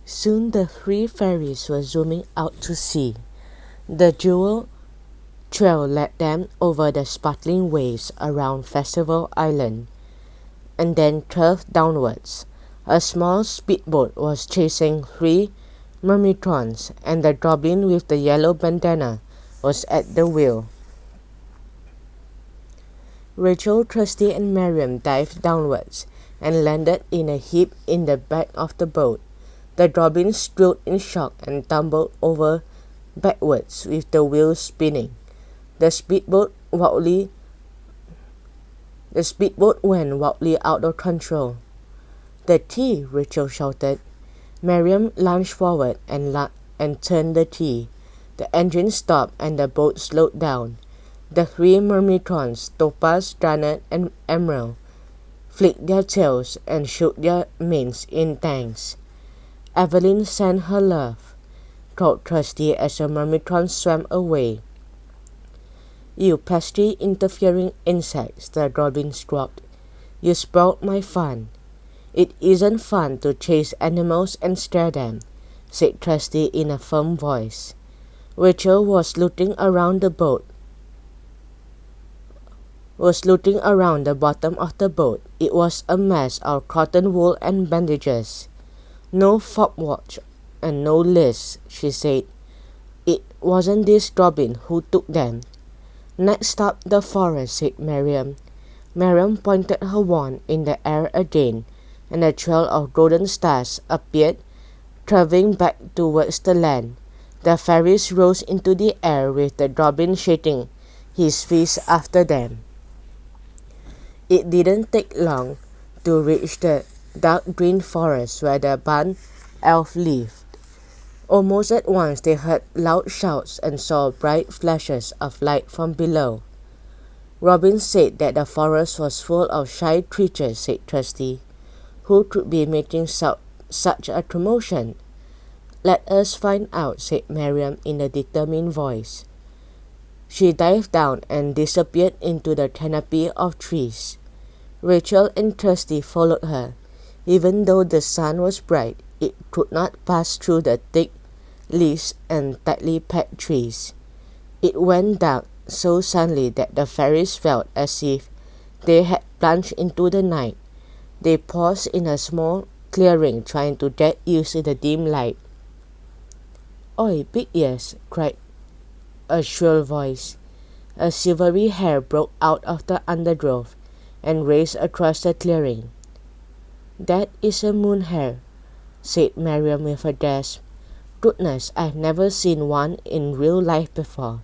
Soon the three fairies were zooming out to sea. The jewel trail led them over the sparkling waves around Festival Island, and then curved downwards. A small speedboat was chasing three mermitrons, and the goblin with the yellow bandana was at the wheel. Rachel, Trusty, and Maryam dived downwards and landed in a heap in the back of the boat. The goblin stood in shock and tumbled over backwards with the wheels spinning. The speedboat went wildly out of control. "The key!" Rachel shouted. Maryam lunged forward and turned the key. The engine stopped and the boat slowed down. The three mermitrons, Topaz, Granite, and Emerald, flicked their tails and shook their manes in thanks. "Evelyn sent her love," called Trusty as the mermitron swam away. "You pesky, interfering insects," the goblin squawked. "You spoiled my fun." "It isn't fun to chase animals and scare them," said Trusty in a firm voice. Rachel was looking around the bottom of the boat. It was a mess of cotton wool and bandages. "No stopwatch and no list," she said. "It wasn't this goblin who took them." "Next stop, the forest," said Maryam. Maryam pointed her wand in the air again, and a trail of golden stars appeared, curving back towards the land. The fairies rose into the air with the goblin shaking his fist after them. It didn't take long to reach the dark green forest where the barn elf lived. Almost at once they heard loud shouts and saw bright flashes of light from below. "Robin said that the forest was full of shy creatures," said Trusty. "Who could be making such a commotion?" "Let us find out," said Maryam in a determined voice. She dived down and disappeared into the canopy of trees. Rachel and Trusty followed her. Even though the sun was bright, it could not pass through the thick leaves and tightly packed trees. It went dark so suddenly that the fairies felt as if they had plunged into the night. They paused in a small clearing, trying to get used to the dim light. "Oi, big ears!" cried a shrill voice. A silvery hair broke out of the undergrowth and raced across the clearing. "That is a moon hare," said Maryam with a gasp. "Goodness, I've never seen one in real life before.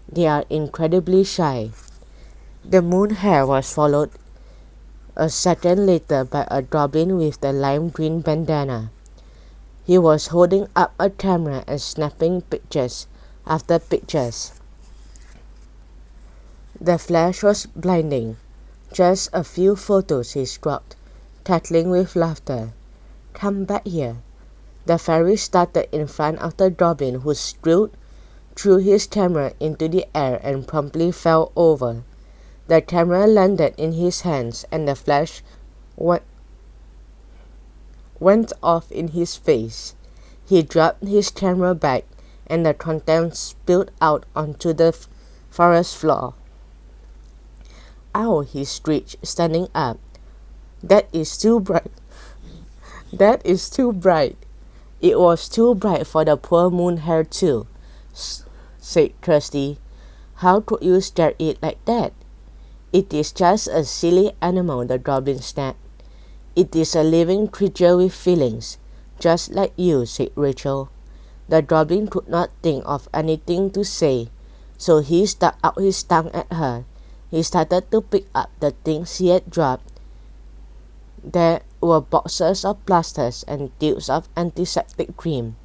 They are incredibly shy." The moon hare was followed a second later by a goblin with the lime green bandana. He was holding up a camera and snapping pictures after pictures. The flash was blinding. "Just a few photos," he squawked, cackling with laughter. "Come back here." The fairy started in front of the goblin, who threw his camera into the air and promptly fell over. The camera landed in his hands and the flash went off in his face. He dropped his camera back and the contents spilled out onto the forest floor. "Ow!" he screeched, standing up. That is too bright. It was too bright for the poor moon hare too," said Trusty. "How could you scare it like that?" "It is just a silly animal," the goblin snapped. "It is a living creature with feelings, just like you," said Rachel. The goblin could not think of anything to say, so he stuck out his tongue at her. He started to pick up the things he had dropped. There were boxes of plasters and tubes of antiseptic cream,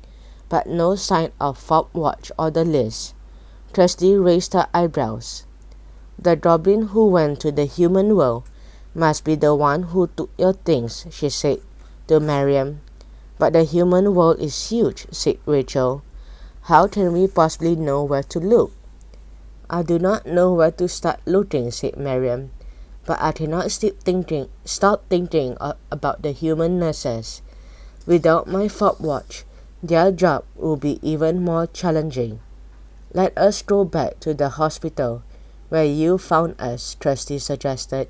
but no sign of stopwatch or the list. Trusty raised her eyebrows. "The goblin who went to the human world must be the one who took your things," she said to Maryam. "But the human world is huge," said Rachel. "How can we possibly know where to look?" "I do not know where to start looking," said Maryam, "but I cannot stop thinking about the human nurses. Without my stopwatch, their job will be even more challenging. Let us go back to the hospital where you found us, Trusty suggested.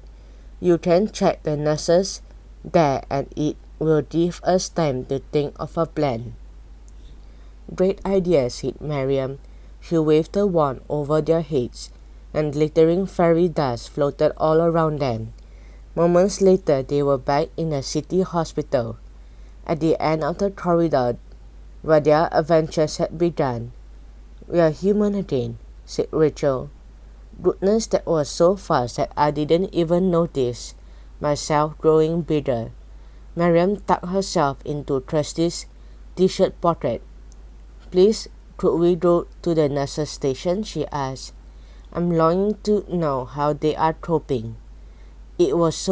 You can check the nurses there and it will give us time to think of a plan. Great idea, said Maryam. She waved her wand over their heads, and glittering fairy dust floated all around them. Moments later, they were back in a city hospital. At the end of the corridor where their adventures had begun. We are human again, said Rachel. Goodness, that was so fast that I didn't even notice myself growing bigger. Maryam tucked herself into Trusty's t-shirt pocket. Please, could we go to the nurse's station? She asked. I'm longing to know how they are coping. It was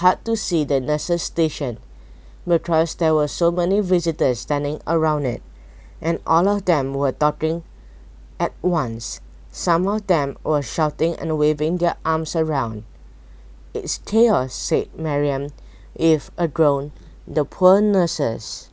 hard to see the nurse's station because there were so many visitors standing around it, and all of them were talking at once. Some of them were shouting and waving their arms around. It's chaos, said Maryam with a groan. The poor nurses.